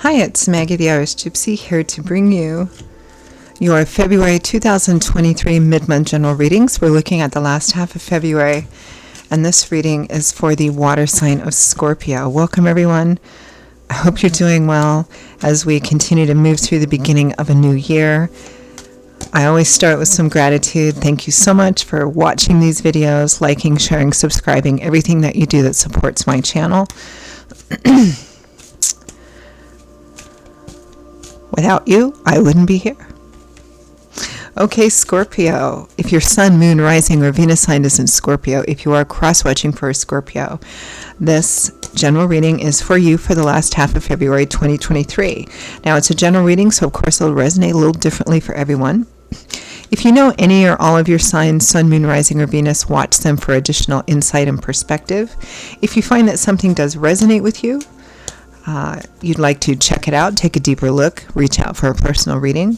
Hi, it's Maggie the Irish Gypsy here to bring you your February 2023 mid-month general readings. We're looking at the last half of February, and this reading is for the water sign of Scorpio. Welcome, everyone. I hope you're doing well as we continue to move through the beginning of a new year. I always start with some gratitude. Thank you so much for watching these videos, liking, sharing, subscribing, everything that you do that supports my channel. Without you, I wouldn't be here. Okay, Scorpio. If your sun, moon, rising, or Venus sign is in Scorpio, if you are cross-watching for a Scorpio, this general reading is for you for the last half of February 2023. Now, it's a general reading, so of course it'll resonate a little differently for everyone. If you know any or all of your signs, sun, moon, rising, or Venus, watch them for additional insight and perspective. If you find that something does resonate with you, you'd like to check it out, take a deeper look, reach out for a personal reading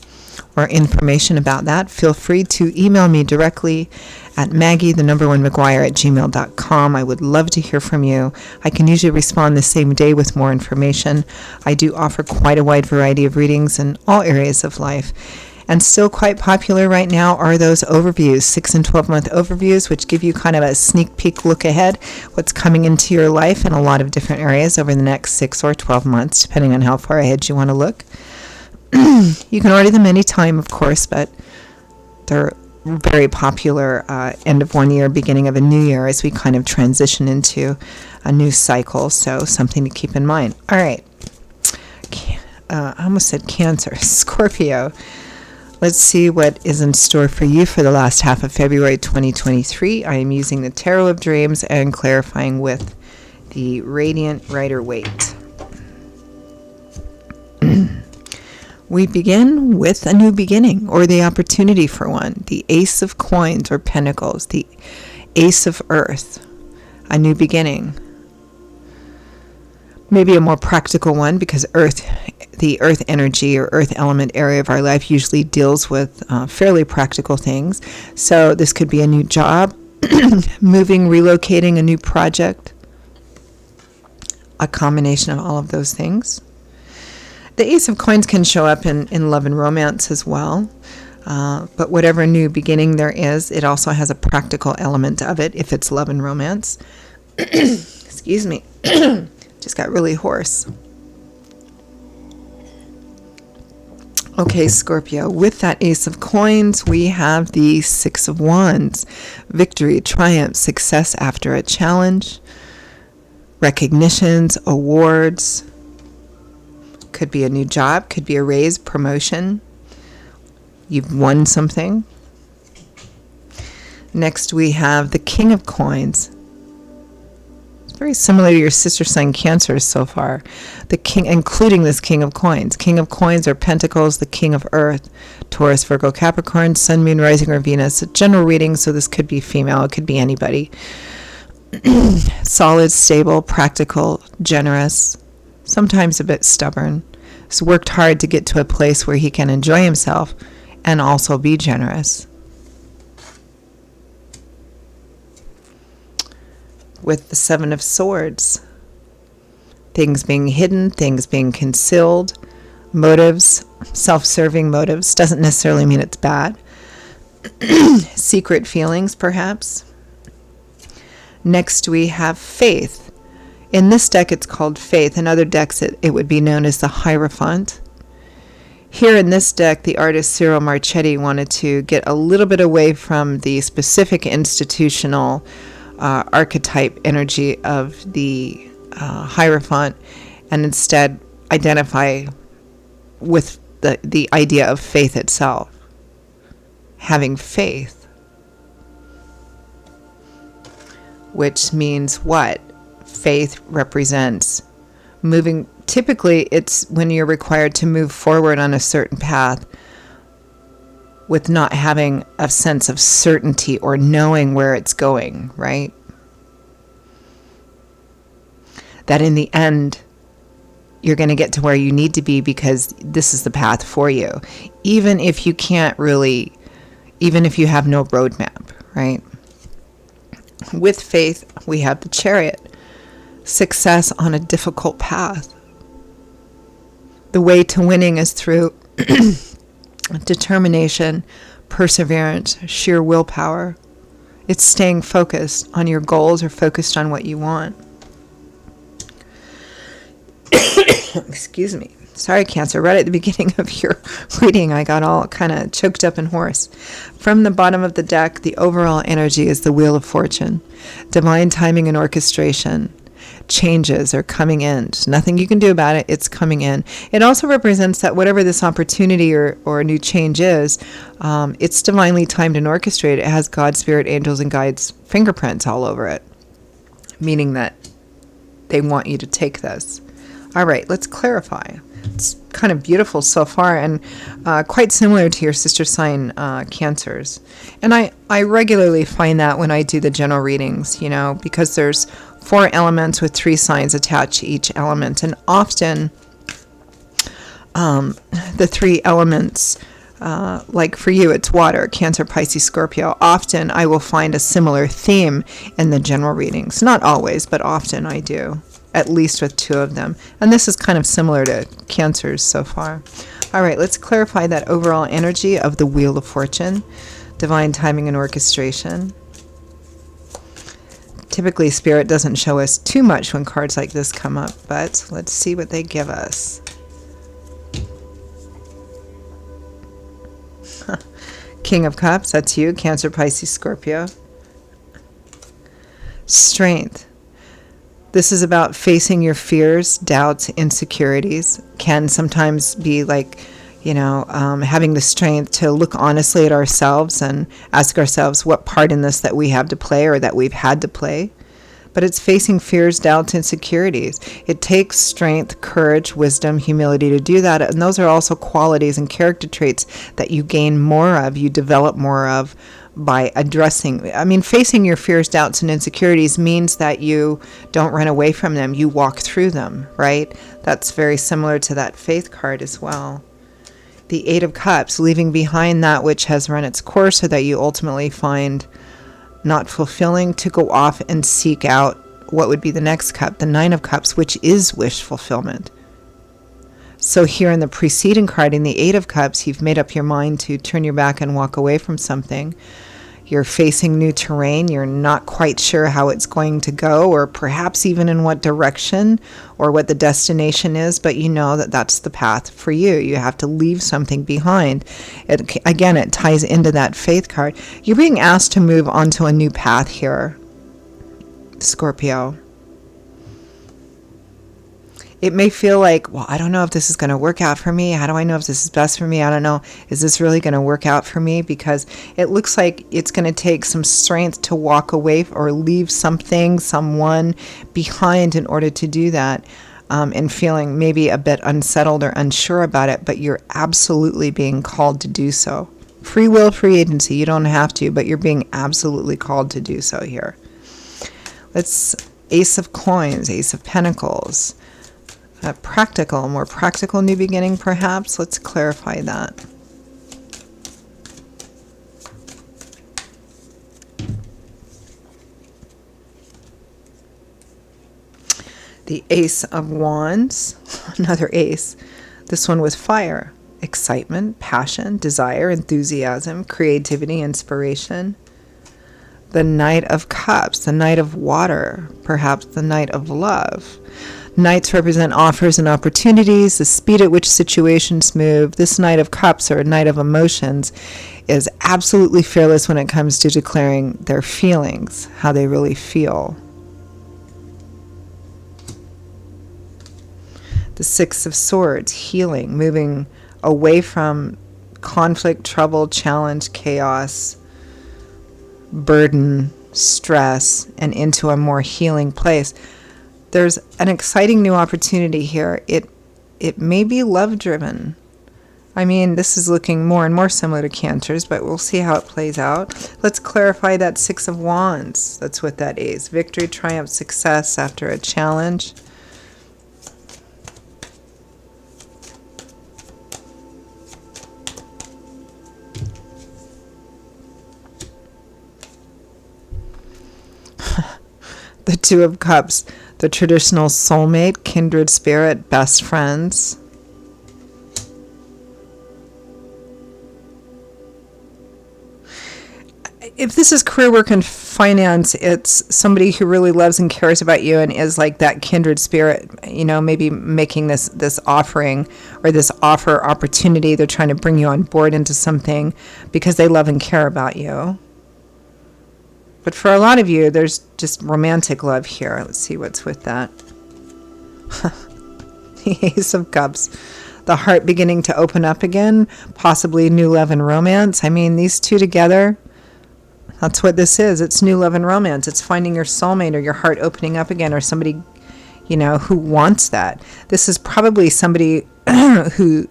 or information about that, feel free to email me directly at maggie1mcguire@gmail.com. I would love to hear from you. I can usually respond the same day with more information. I do offer quite a wide variety of readings in all areas of life. And still quite popular right now are those overviews, 6 and 12-month overviews, which give you kind of a sneak peek look ahead, what's coming into your life in a lot of different areas over the next 6 or 12 months, depending on how far ahead you want to look. You can order them anytime, of course, but they're very popular end of one year, beginning of a new year as we kind of transition into a new cycle. So something to keep in mind. All right. I almost said Cancer. Scorpio. Let's see what is in store for you for the last half of February 2023. I am using the Tarot of Dreams and clarifying with the Radiant Rider-Waite. We begin with a new beginning, or the opportunity for one. The Ace of Coins or Pentacles, the Ace of Earth, a new beginning. Maybe a more practical one, because the earth energy or earth element area of our life usually deals with fairly practical things. So this could be a new job, moving, relocating, a new project, a combination of all of those things. The Ace of Coins can show up in love and romance as well. But whatever new beginning there is, it also has a practical element of it if it's love and romance. Excuse me. Just got really hoarse. Okay, Scorpio, with that Ace of Coins, we have the Six of Wands. Victory, triumph, success after a challenge, recognitions, awards. Could be a new job, could be a raise, promotion. You've won something. Next, we have the King of Coins. Very similar to your sister sign Cancer so far. The King, including this King of Coins. King of Coins or Pentacles, the King of Earth. Taurus, Virgo, Capricorn, Sun, Moon, Rising, or Venus. A general reading, so this could be female, it could be anybody. Solid, stable, practical, generous, sometimes a bit stubborn. He's worked hard to get to a place where he can enjoy himself and also be generous. With the Seven of Swords, things being hidden, things being concealed, motives, self-serving motives, doesn't necessarily mean it's bad. Secret feelings, perhaps. Next, we have Faith. In this deck, it's called Faith. In other decks, it would be known as the Hierophant. Here in this deck, the artist Cyril Marchetti wanted to get a little bit away from the specific institutional archetype energy of the Hierophant and instead identify with the idea of faith itself. Having faith. Which means what? Faith represents moving. Typically, it's when you're required to move forward on a certain path with not having a sense of certainty or knowing where it's going, right? That in the end, you're going to get to where you need to be because this is the path for you. Even if you can't really, even if you have no roadmap, right? With Faith, we have the Chariot. Success on a difficult path. The way to winning is through determination, perseverance, sheer willpower. It's staying focused on your goals or focused on what you want. Excuse me. Sorry, Cancer. Right at the beginning of your reading, I got all kind of choked up and hoarse. From the bottom of the deck, the overall energy is the Wheel of Fortune. Divine timing and orchestration. Changes are coming in. There's nothing you can do about it. It's coming in. It also represents that whatever this opportunity or a new change is, it's divinely timed and orchestrated. It has God, Spirit, angels, and guides' fingerprints all over it, meaning that they want you to take this. All right, let's clarify. It's kind of beautiful so far, and quite similar to your sister sign, Cancers. And I regularly find that when I do the general readings, because there's 4 elements with 3 signs attached to each element. And often the 3 elements, like for you, it's water, Cancer, Pisces, Scorpio. Often I will find a similar theme in the general readings. Not always, but often I do, at least with 2 of them. And this is kind of similar to Cancers so far. All right, let's clarify that overall energy of the Wheel of Fortune, divine timing and orchestration. Typically, Spirit doesn't show us too much when cards like this come up, but let's see what they give us. King of Cups, that's you, Cancer, Pisces, Scorpio. Strength. This is about facing your fears, doubts, insecurities. Can sometimes be like, having the strength to look honestly at ourselves and ask ourselves what part in this that we have to play or that we've had to play. But it's facing fears, doubts, insecurities. It takes strength, courage, wisdom, humility to do that. And those are also qualities and character traits that you gain more of, you develop more of by addressing. Facing your fears, doubts, and insecurities means that you don't run away from them. You walk through them, right? That's very similar to that faith card as well. The 8 of Cups, leaving behind that which has run its course so that you ultimately find not fulfilling, to go off and seek out what would be the next cup, the 9 of Cups, which is wish fulfillment. So here in the preceding card, in the 8 of Cups, you've made up your mind to turn your back and walk away from something. You're facing new terrain. You're not quite sure how it's going to go, or perhaps even in what direction or what the destination is, but you know that that's the path for you. You have to leave something behind. It ties into that faith card. You're being asked to move onto a new path here, Scorpio. It may feel like, well, I don't know if this is going to work out for me. How do I know if this is best for me? I don't know. Is this really going to work out for me? Because it looks like it's going to take some strength to walk away or leave something, someone behind in order to do that, and feeling maybe a bit unsettled or unsure about it, but you're absolutely being called to do so. Free will, free agency. You don't have to, but you're being absolutely called to do so here. Let's Ace of Coins, Ace of Pentacles. A more practical new beginning, perhaps. Let's clarify that. The Ace of Wands, another ace. This one with fire, excitement, passion, desire, enthusiasm, creativity, inspiration. The Knight of Cups, the Knight of Water, perhaps the Knight of Love. Knights represent offers and opportunities, the speed at which situations move. This Knight of Cups, or Knight of Emotions, is absolutely fearless when it comes to declaring their feelings, how they really feel. The Six of Swords, healing, moving away from conflict, trouble, challenge, chaos, burden, stress, and into a more healing place. There's an exciting new opportunity here. It may be love-driven. This is looking more and more similar to Cancers, but we'll see how it plays out. Let's clarify that Six of Wands. That's what that is. Victory, triumph, success after a challenge. The Two of Cups, the traditional soulmate, kindred spirit, best friends. if this is career, work, and finance, it's somebody who really loves and cares about you and is like that kindred spirit, maybe making this offering or this offer opportunity. They're trying to bring you on board into something because they love and care about you. But for a lot of you, there's just romantic love here. Let's see what's with that. The Ace of Cups. The heart beginning to open up again, possibly new love and romance. I mean, these two together, that's what this is. It's new love and romance. It's finding your soulmate or your heart opening up again, or somebody, who wants that. This is probably somebody who,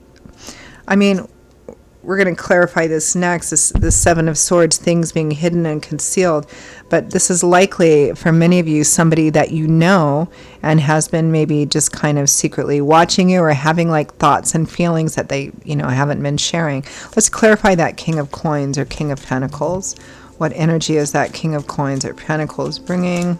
we're going to clarify this next, this Seven of Swords, things being hidden and concealed. But this is likely, for many of you, somebody that you know and has been maybe just kind of secretly watching you or having like thoughts and feelings that they, haven't been sharing. Let's clarify that King of Coins or King of Pentacles. What energy is that King of Coins or Pentacles bringing?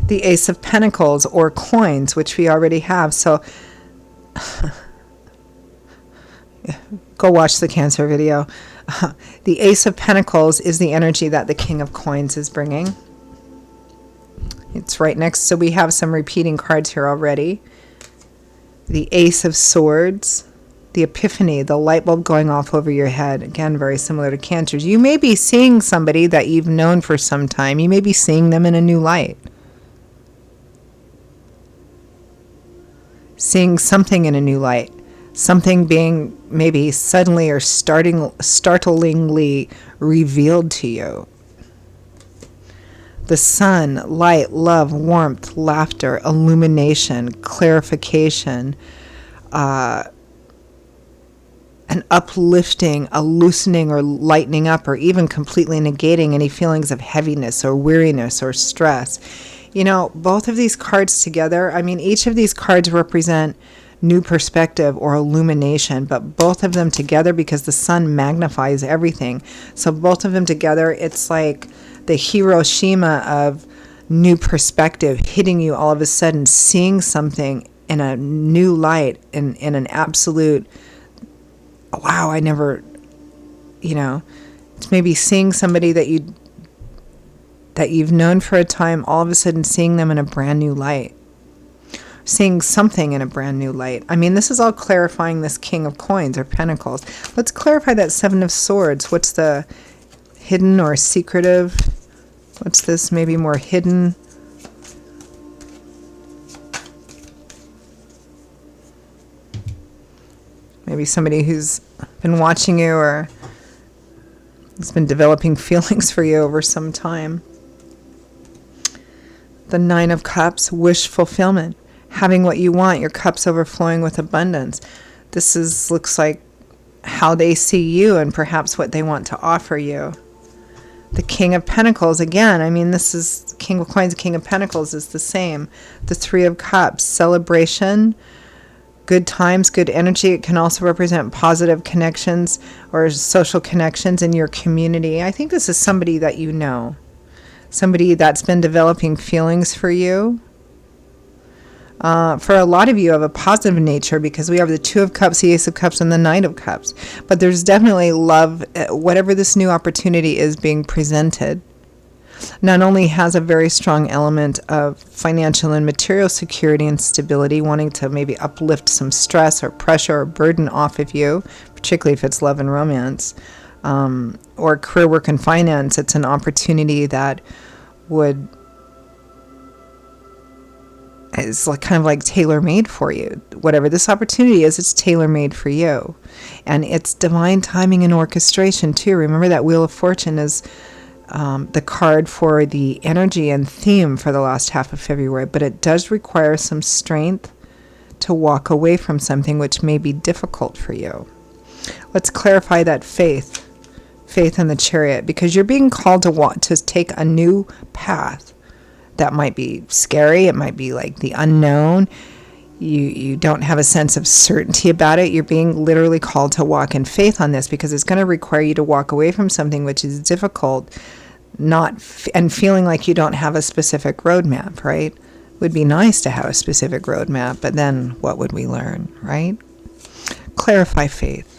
The Ace of Pentacles or coins, which we already have. So go watch the Cancer video. The Ace of Pentacles is the energy that the King of Coins is bringing. It's right next. So we have some repeating cards here already. The Ace of Swords, the Epiphany, the light bulb going off over your head. Again, very similar to Cancers. You may be seeing somebody that you've known for some time. You may be seeing them in a new light. Seeing something in a new light, something being maybe suddenly or startlingly revealed to you. The sun, light, love, warmth, laughter, illumination, clarification, an uplifting, a loosening or lightening up, or even completely negating any feelings of heaviness or weariness or stress. Both of these cards together, each of these cards represent new perspective or illumination, but both of them together, because the sun magnifies everything. So both of them together, it's like the Hiroshima of new perspective hitting you all of a sudden, seeing something in a new light, in an absolute, wow, I never, it's maybe seeing somebody that you've known for a time, all of a sudden seeing them in a brand new light. Seeing something in a brand new light. This is all clarifying this King of Coins or Pentacles. Let's clarify that Seven of Swords. What's the hidden or secretive? What's this maybe more hidden? Maybe somebody who's been watching you or has been developing feelings for you over some time. The Nine of Cups, wish fulfillment. Having what you want, your cup's overflowing with abundance. This looks like how they see you and perhaps what they want to offer you. The King of Pentacles, again, this is King of Coins, King of Pentacles is the same. The Three of Cups, celebration, good times, good energy. It can also represent positive connections or social connections in your community. I think this is somebody that you know. Somebody that's been developing feelings for you. For a lot of you of a positive nature, because we have the Two of Cups, the Ace of Cups, and the Knight of Cups. But there's definitely love, whatever this new opportunity is being presented. Not only has a very strong element of financial and material security and stability, wanting to maybe uplift some stress or pressure or burden off of you, particularly if it's love and romance, or career, work, and finance. It's an opportunity that is kind of like tailor-made for you. Whatever this opportunity is, it's tailor-made for you. And it's divine timing and orchestration too. Remember that Wheel of Fortune is the card for the energy and theme for the last half of February, but it does require some strength to walk away from something which may be difficult for you. Let's clarify that faith in the Chariot, because you're being called to take a new path. That might be scary. It might be like the unknown. You don't have a sense of certainty about it. You're being literally called to walk in faith on this, because it's going to require you to walk away from something which is difficult, and feeling like you don't have a specific roadmap, right? Would be nice to have a specific roadmap, but then what would we learn, right? Clarify faith.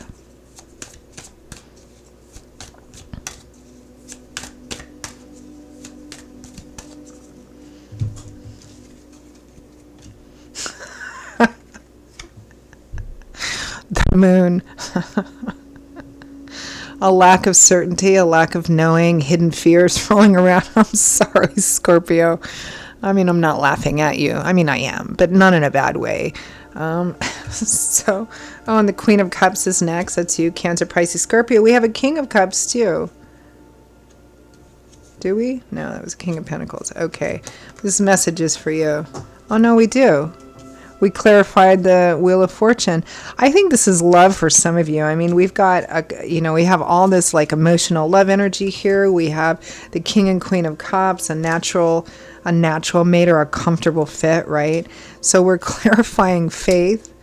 The moon. A lack of certainty, a lack of knowing, hidden fears rolling around. I'm sorry, Scorpio. I mean, I'm not laughing at you. I mean, I am, but not in a bad way. And the Queen of Cups is next. That's you, Cancer, Pisces, Scorpio. We have a King of Cups, too. Do we? No, that was King of Pentacles. Okay. This message is for you. Oh, no, we do. We clarified the Wheel of Fortune. I think this is love for some of you. I mean, we've got, we have all this like emotional love energy here. We have the King and Queen of Cups, a natural mate or a comfortable fit, right? So we're clarifying faith.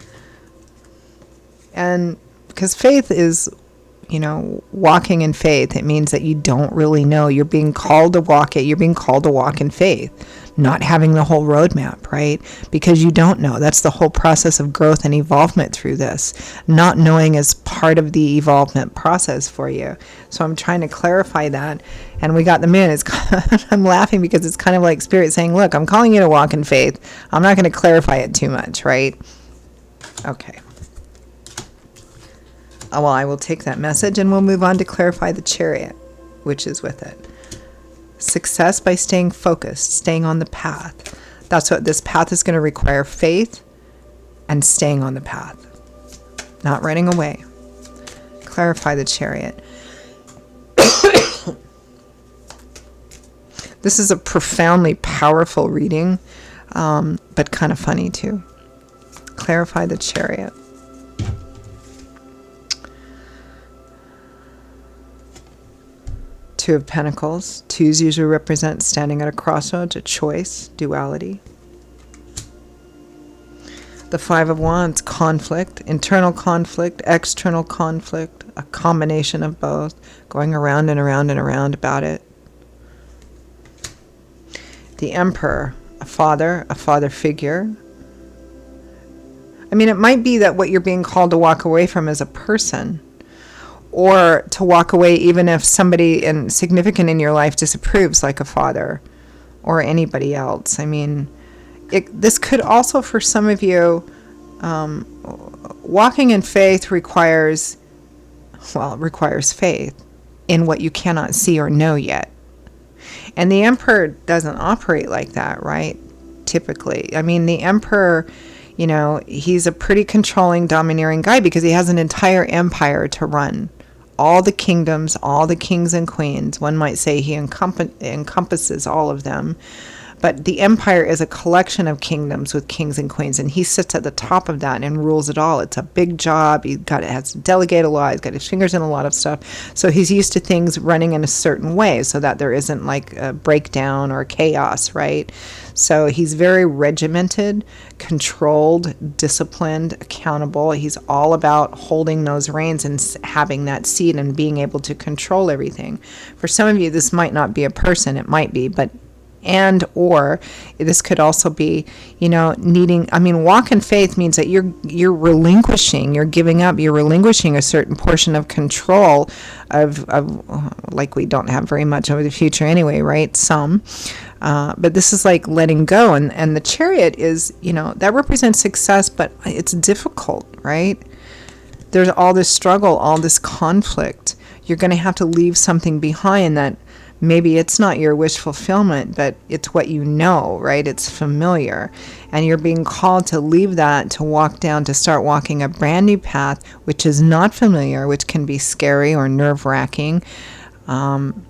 And because faith is, walking in faith, it means that you don't really know. You're being called to walk it. You're being called to walk in faith. Not having the whole roadmap, right? Because you don't know. That's the whole process of growth and evolvement through this. Not knowing is part of the evolvement process for you. So I'm trying to clarify that. And we got the moon. I'm laughing because it's kind of like Spirit saying, look, I'm calling you to walk in faith. I'm not going to clarify it too much, right? Okay. Well, I will take that message and we'll move on to clarify the Chariot, which is with it. Success by staying focused, staying on the path. That's what this path is going to require, faith and staying on the path, not running away. Clarify the Chariot. This is a profoundly powerful reading, but kind of funny too. Clarify the Chariot. Two of Pentacles. Twos usually represent standing at a crossroads, a choice, duality. The Five of Wands, conflict, internal conflict, external conflict, a combination of both, going around and around and around about it. The Emperor, a father figure. I mean, it might be that what you're being called to walk away from is a person, or to walk away even if somebody significant in your life disapproves, like a father or anybody else. I mean, this could also, for some of you, walking in faith requires faith in what you cannot see or know yet. And the Emperor doesn't operate like that, right? Typically. I mean, the Emperor, he's a pretty controlling, domineering guy because he has an entire empire to run. All the kingdoms, all the kings and queens. One might say he encompasses all of them. But the empire is a collection of kingdoms with kings and queens, and he sits at the top of that and rules it all. It's a big job. Has to delegate a lot. He's got his fingers in a lot of stuff. So he's used to things running in a certain way so that there isn't like a breakdown or chaos, right? So he's very regimented, controlled, disciplined, accountable. He's all about holding those reins and having that seat and being able to control everything. For some of you, this might not be a person. It might be, but or this could also be, needing, walk in faith means that you're relinquishing, you're giving up, you're relinquishing a certain portion of control of like we don't have very much over the future anyway, right? Some. But this is like letting go. And the Chariot is, that represents success, but it's difficult, right? There's all this struggle, all this conflict. You're going to have to leave something behind that maybe it's not your wish fulfillment, but it's what you know, right? It's familiar. And you're being called to leave that, to walk down, to start walking a brand new path, which is not familiar, which can be scary or nerve-wracking. And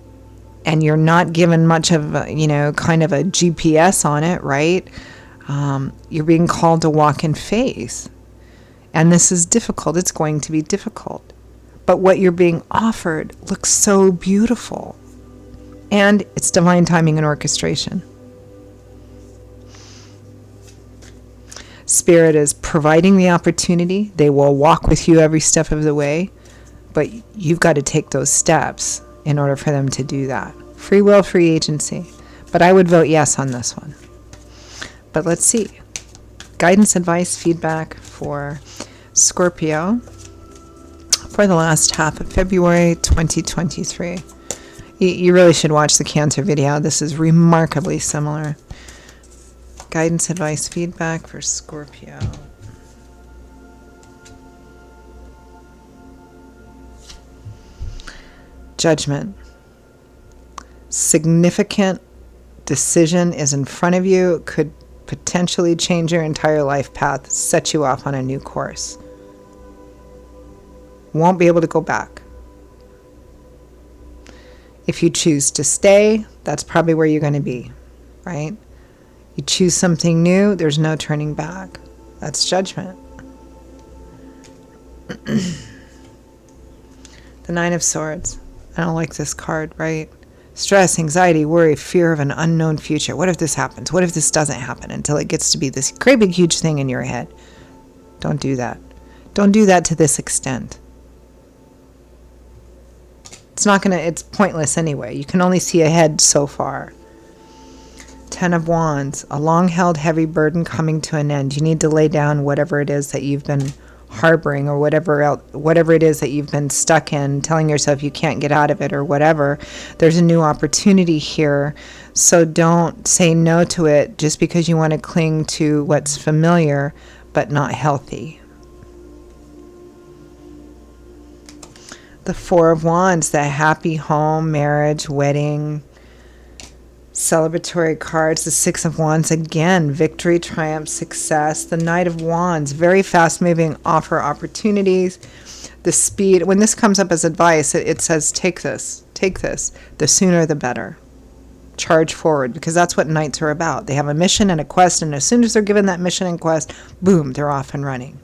you're not given much of, kind of a GPS on it, right? You're being called to walk in faith. And this is difficult. It's going to be difficult. But what you're being offered looks so beautiful. And it's divine timing and orchestration. Spirit is providing the opportunity. They will walk with you every step of the way. But you've got to take those steps in order for them to do that. Free will, free agency. But I would vote yes on this one. But let's see. Guidance, advice, feedback for Scorpio for the last half of February 2023. You really should watch the Cancer video. This is remarkably similar. Guidance, advice, feedback for Scorpio. Judgment. Significant decision is in front of you. Could potentially change your entire life path, set you off on a new course. Won't be able to go back. If you choose to stay, that's probably where you're going to be, right? You choose something new, there's no turning back. That's judgment. The Nine of Swords. I don't like this card, right? Stress, anxiety, worry, fear of an unknown future. What if this happens? What if this doesn't happen? Until it gets to be this great big huge thing in your head. Don't do that. Don't do that to this extent. It's pointless anyway. You can only see ahead so far. 10 of Wands, a long-held heavy burden coming to an end. You need to lay down whatever it is that you've been harboring, or whatever it is that you've been stuck in, telling yourself you can't get out of it or whatever. There's a new opportunity here. So don't say no to it just because you want to cling to what's familiar but not healthy. The Four of Wands, the happy home, marriage, wedding, celebratory cards. The Six of Wands, again, victory, triumph, success. The Knight of Wands, very fast moving, offer opportunities. The speed, when this comes up as advice, it says take this, the sooner the better. Charge forward, because that's what knights are about. They have a mission and a quest, and as soon as they're given that mission and quest, boom, they're off and running.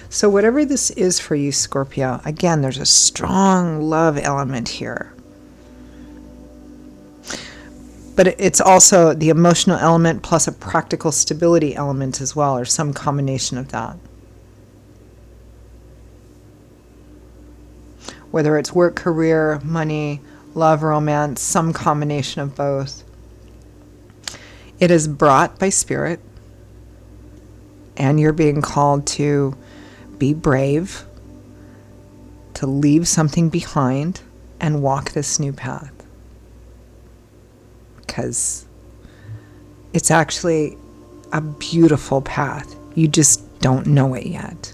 So whatever this is for you, Scorpio, again, there's a strong love element here. But it's also the emotional element plus a practical stability element as well, or some combination of that. Whether it's work, career, money, love, romance, some combination of both. It is brought by spirit, and you're being called to be brave, to leave something behind and walk this new path. Because it's actually a beautiful path. You just don't know it yet.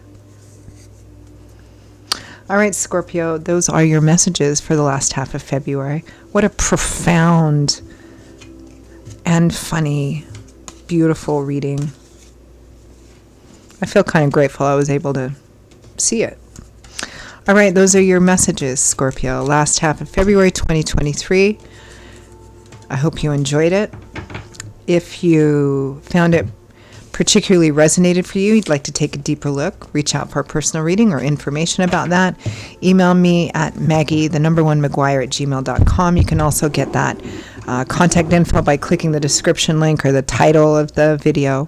All right, Scorpio, those are your messages for the last half of February. What a profound and funny, beautiful reading. I feel kind of grateful I was able to see it. All right, those are your messages, Scorpio. Last half of February 2023. I hope you enjoyed it. If you found it particularly resonated for you, you'd like to take a deeper look, reach out for a personal reading or information about that, email me at maggie1maguire@gmail.com. You can also get that contact info by clicking the description link or the title of the video.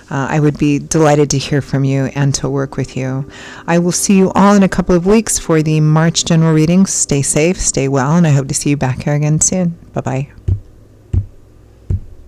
I would be delighted to hear from you and to work with you. I will see you all in a couple of weeks for the March general readings. Stay safe, stay well, and I hope to see you back here again soon. Bye-bye.